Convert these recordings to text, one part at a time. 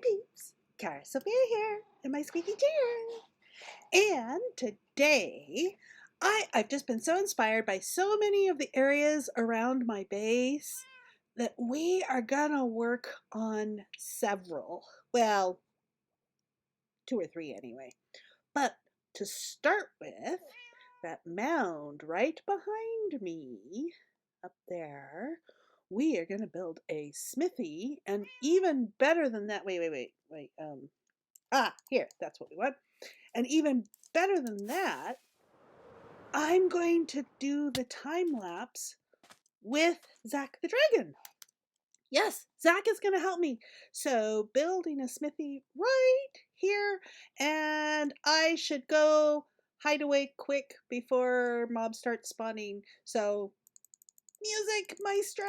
peeps, Charis here in my squeaky chair. And today, I've just been so inspired by so many of the areas around my base that we are gonna work on several. Well, 2 or 3 anyway. But to start with, that mound right behind me, up there, we are going to build a smithy, and even better than that, wait, here, that's what we want. And even better than that, I'm going to do the time lapse with Zach the Dragon. Yes, Zach is going to help me. So building a smithy right here, and I should go hide away quick before mobs start spawning. So music, maestro.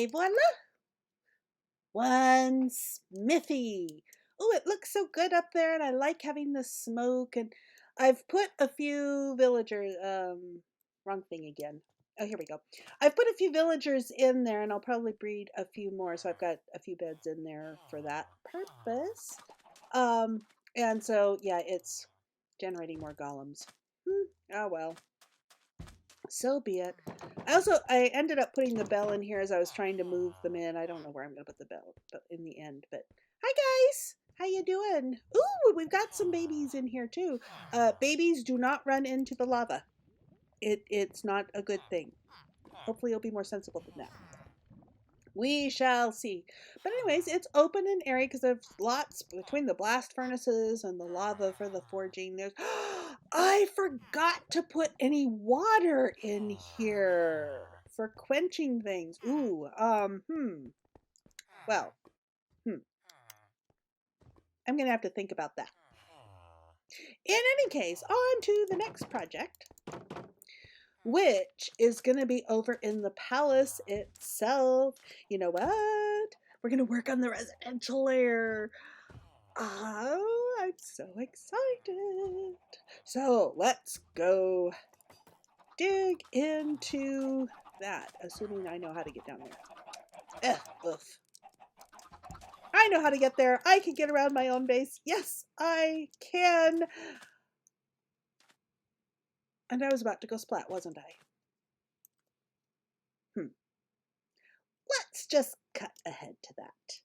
Et voila! One smithy. Oh, it looks so good up there, and I like having the smoke. And I've put a few villagers. Wrong thing again. Oh, here we go. I've put a few villagers in there, and I'll probably breed a few more. So I've got a few beds in there for that purpose. And so yeah, it's generating more golems. Oh well. So be it. I ended up putting the bell in here as I was trying to move them in. I don't know where I'm going to put the bell, but in the end. But hi guys, how you doing? Ooh, we've got some babies in here too. Babies do not run into the lava. It's not a good thing. Hopefully, you'll be more sensible than that. We shall see. But anyways, it's open and airy because there's lots between the blast furnaces and the lava for the forging. There's I forgot to put any water in here for quenching things. Ooh, Well, I'm gonna have to think about that. In any case, on to the next project, which is going to be over in the palace itself. You know what? We're going to work on the residential layer. Oh, I'm so excited. So let's go dig into that, assuming I know how to get down there. Oof. I know how to get there. I can get around my own base. Yes, I can. And I was about to go splat, wasn't I? Let's just cut ahead to that.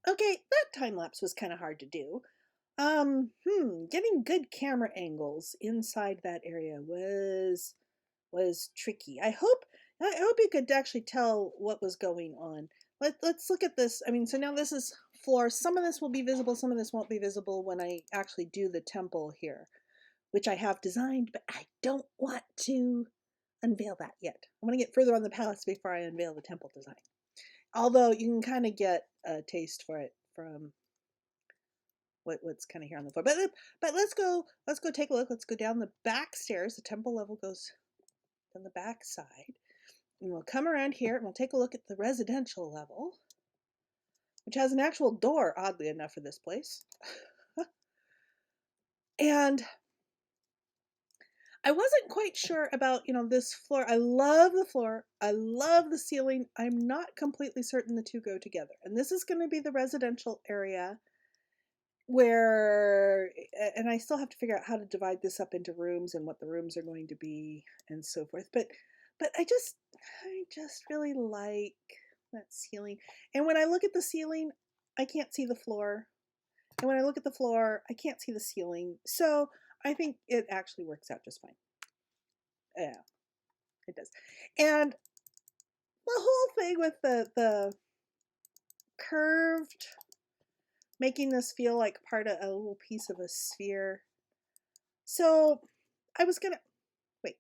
Okay, that time lapse was kind of hard to do. Getting good camera angles inside that area was tricky. I hope you could actually tell what was going on. Let's look at this. I mean, so now this is floor. Some of this will be visible, some of this won't be visible when I actually do the temple here, which I have designed, but I don't want to unveil that yet. I want to get further on the palace before I unveil the temple design. Although you can kind of get a taste for it from what's kind of here on the floor. But let's go take a look. Let's go down the back stairs. The temple level goes on the back side. And we'll come around here and we'll take a look at the residential level, which has an actual door, oddly enough, for this place. And I wasn't quite sure about, this floor. I love the floor. I love the ceiling. I'm not completely certain the two go together. And this is going to be the residential area and I still have to figure out how to divide this up into rooms and what the rooms are going to be and so forth. But I just really like that ceiling. And when I look at the ceiling, I can't see the floor. And when I look at the floor, I can't see the ceiling. So I think it actually works out just fine. Yeah, it does. And the whole thing with the curved, making this feel like part of a little piece of a sphere. So I was gonna, wait,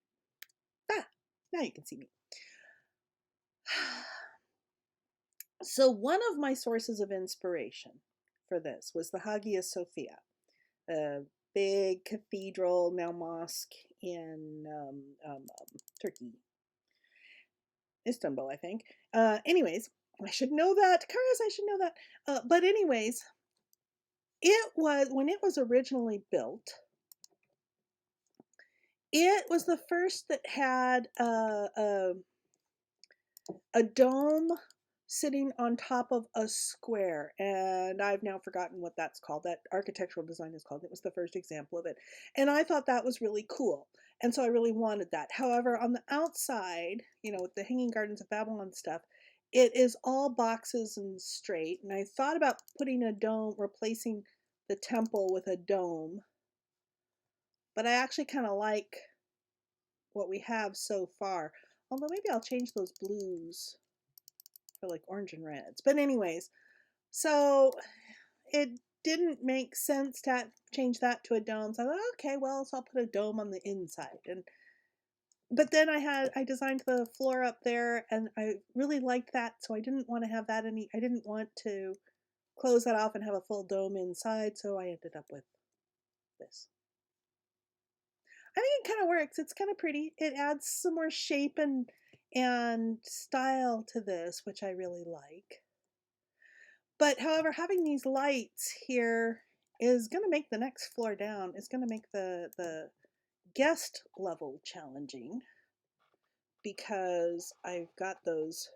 now you can see me. So one of my sources of inspiration for this was the Hagia Sophia, a big cathedral, now mosque in Turkey, Istanbul, I think. Anyways, I should know that. Charis, I should know that. But anyways, it was, when it was originally built, it was the first that had a dome sitting on top of a square, and I've now forgotten what that's called. That architectural design is called. It was the first example of it, and I thought that was really cool, and so I really wanted that. However, on the outside, with the Hanging Gardens of Babylon stuff, it is all boxes and straight, and I thought about putting a dome, replacing the temple with a dome, but I actually kind of like what we have so far, although maybe I'll change those blues for like orange and reds. But anyways, so it didn't make sense to change that to a dome. So I thought, okay, well, so I'll put a dome on the inside. But then I designed the floor up there, and I really liked that, so I didn't want to have that I didn't want to close that off and have a full dome inside, so I ended up with this. I think it kind of works. It's kind of pretty. It adds some more shape and style to this, which I really like. But however, having these lights here is going to make the next floor down, is going to make the guest level challenging, because I've got those,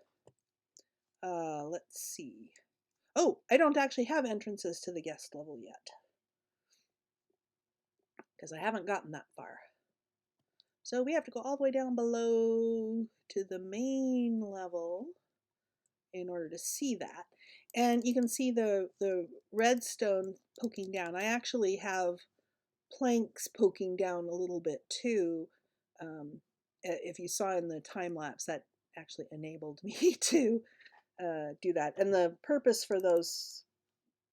let's see. Oh, I don't actually have entrances to the guest level yet, because I haven't gotten that far. So we have to go all the way down below to the main level in order to see that. And you can see the redstone poking down. I actually have planks poking down a little bit too. If you saw in the time lapse, that actually enabled me to do that. And the purpose for those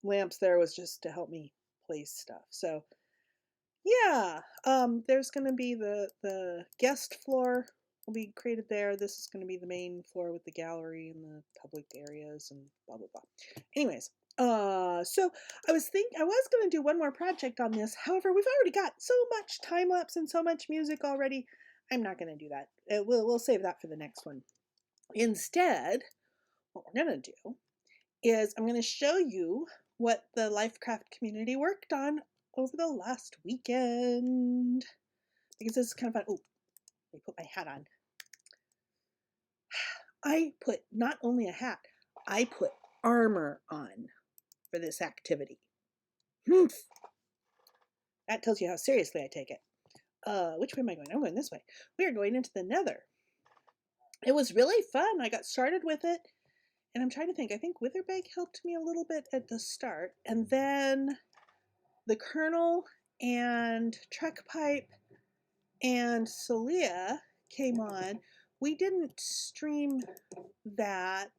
lamps there was just to help me place stuff. So yeah, there's going to be the guest floor will be created there. This is going to be the main floor with the gallery and the public areas and blah blah blah. Anyways, so I was going to do one more project on this. However, we've already got so much time lapse and so much music already. I'm not going to do that. We'll save that for the next one. Instead, what we're going to do is I'm going to show you what the LyfCraft community worked on over the last weekend, because this is kind of fun. Oh, let me put my hat on. I put not only a hat, I put armor on for this activity. That tells you how seriously I take it. Which way am I going? I'm going this way. We are going into the nether. It was really fun. I got started with it, and I'm trying to think. I think Witherbag helped me a little bit at the start, and then the Colonel and Trek Pipe and Celia came on. We didn't stream that,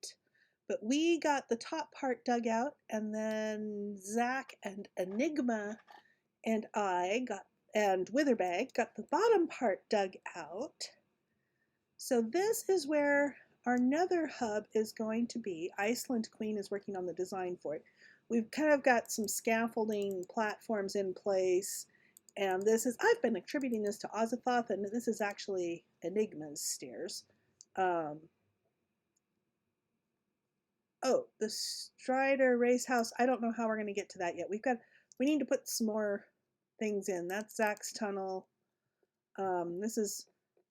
but we got the top part dug out, and then Zach and Enigma and and Witherbag got the bottom part dug out. So this is where our nether hub is going to be. Iceland Queen is working on the design for it. We've kind of got some scaffolding platforms in place, and I've been attributing this to Azathoth, and this is actually Enigma's stairs. Oh, the Strider Race House, I don't know how we're going to get to that yet. We need to put some more things in. That's Zach's tunnel. This is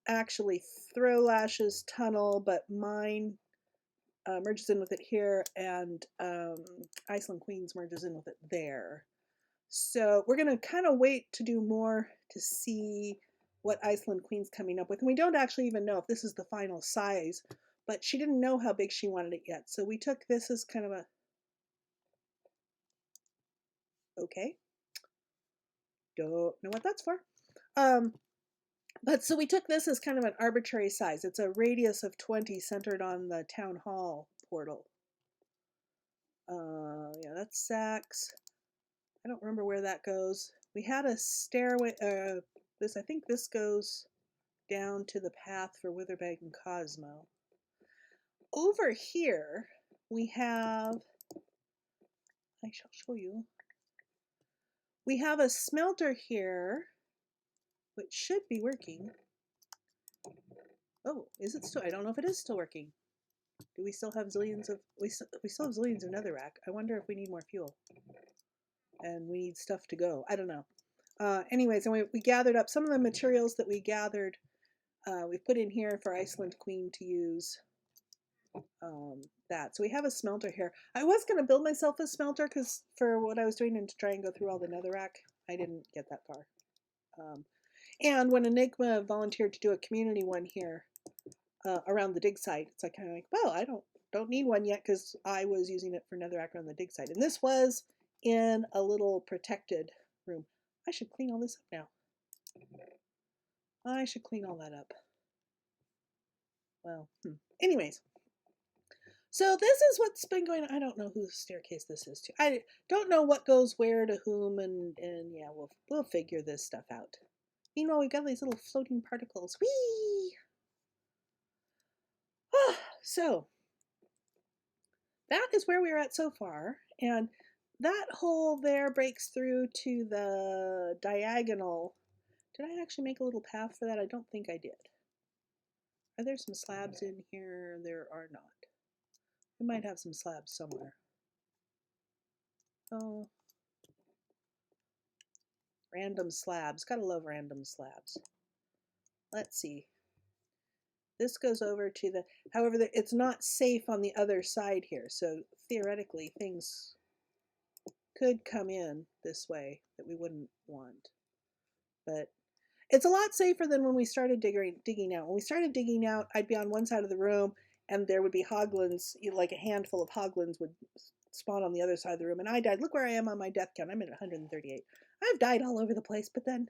actually Throwlash's tunnel, but mine merges in with it here, and Iceland Queen's merges in with it there. So we're going to kind of wait to do more to see what Iceland Queen's coming up with. And we don't actually even know if this is the final size but she didn't know how big she wanted it yet. So we took this as kind of a, okay, don't know what that's for. But so we took this as kind of an arbitrary size. It's a radius of 20 centered on the town hall portal. Yeah, that's Sachs. I don't remember where that goes. We had a stairway, I think this goes down to the path for Witherbag and Cosmo. Over here, we have, I shall show you. We have a smelter here, which should be working. Oh, is it still? I don't know if it is still working. Do we still have zillions of, we still have zillions of netherrack. I wonder if we need more fuel. And we need stuff to go. I don't know. Anyways, and we gathered up some of the materials that we gathered. We put in here for Iceland Queen to use. That. So we have a smelter here. I was going to build myself a smelter because for what I was doing and to try and go through all the netherrack, I didn't get that far. And when Enigma volunteered to do a community one here around the dig site, it's like kind of like, well, I don't need one yet because I was using it for netherrack around the dig site. And this was in a little protected room. I should clean all this up now. I should clean all that up. Well, anyways. So this is what's been going on. I don't know whose staircase this is to. I don't know what goes where to whom, and yeah, we'll figure this stuff out. Meanwhile, we've got these little floating particles. Whee! So that is where we're at so far, and that hole there breaks through to the diagonal. Did I actually make a little path for that? I don't think I did. Are there some slabs in here? There are not. We might have some slabs somewhere. Oh, random slabs. Gotta love random slabs. Let's see. This goes over to the, however, it's not safe on the other side here. So theoretically, things could come in this way that we wouldn't want. But it's a lot safer than when we started digging out. When we started digging out, I'd be on one side of the room and there would be hoglins, like a handful of hoglins would spawn on the other side of the room. And I died. Look where I am on my death count. I'm at 138. I've died all over the place, but then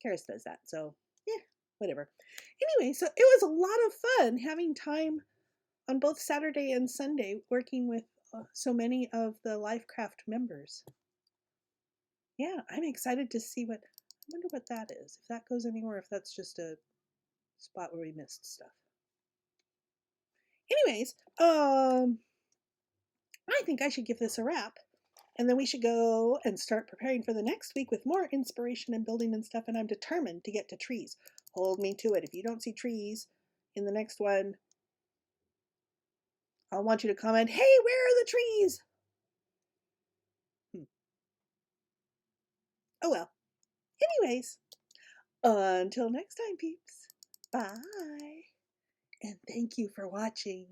Charis does that. So, yeah, whatever. Anyway, so it was a lot of fun having time on both Saturday and Sunday working with so many of the LyfCraft members. Yeah, I'm excited to see what, I wonder what that is. If that goes anywhere, if that's just a spot where we missed stuff. Anyways, I think I should give this a wrap. And then we should go and start preparing for the next week with more inspiration and building and stuff. And I'm determined to get to trees. Hold me to it. If you don't see trees in the next one, I'll want you to comment, hey, where are the trees? Oh well. Anyways, until next time, peeps. Bye. And thank you for watching.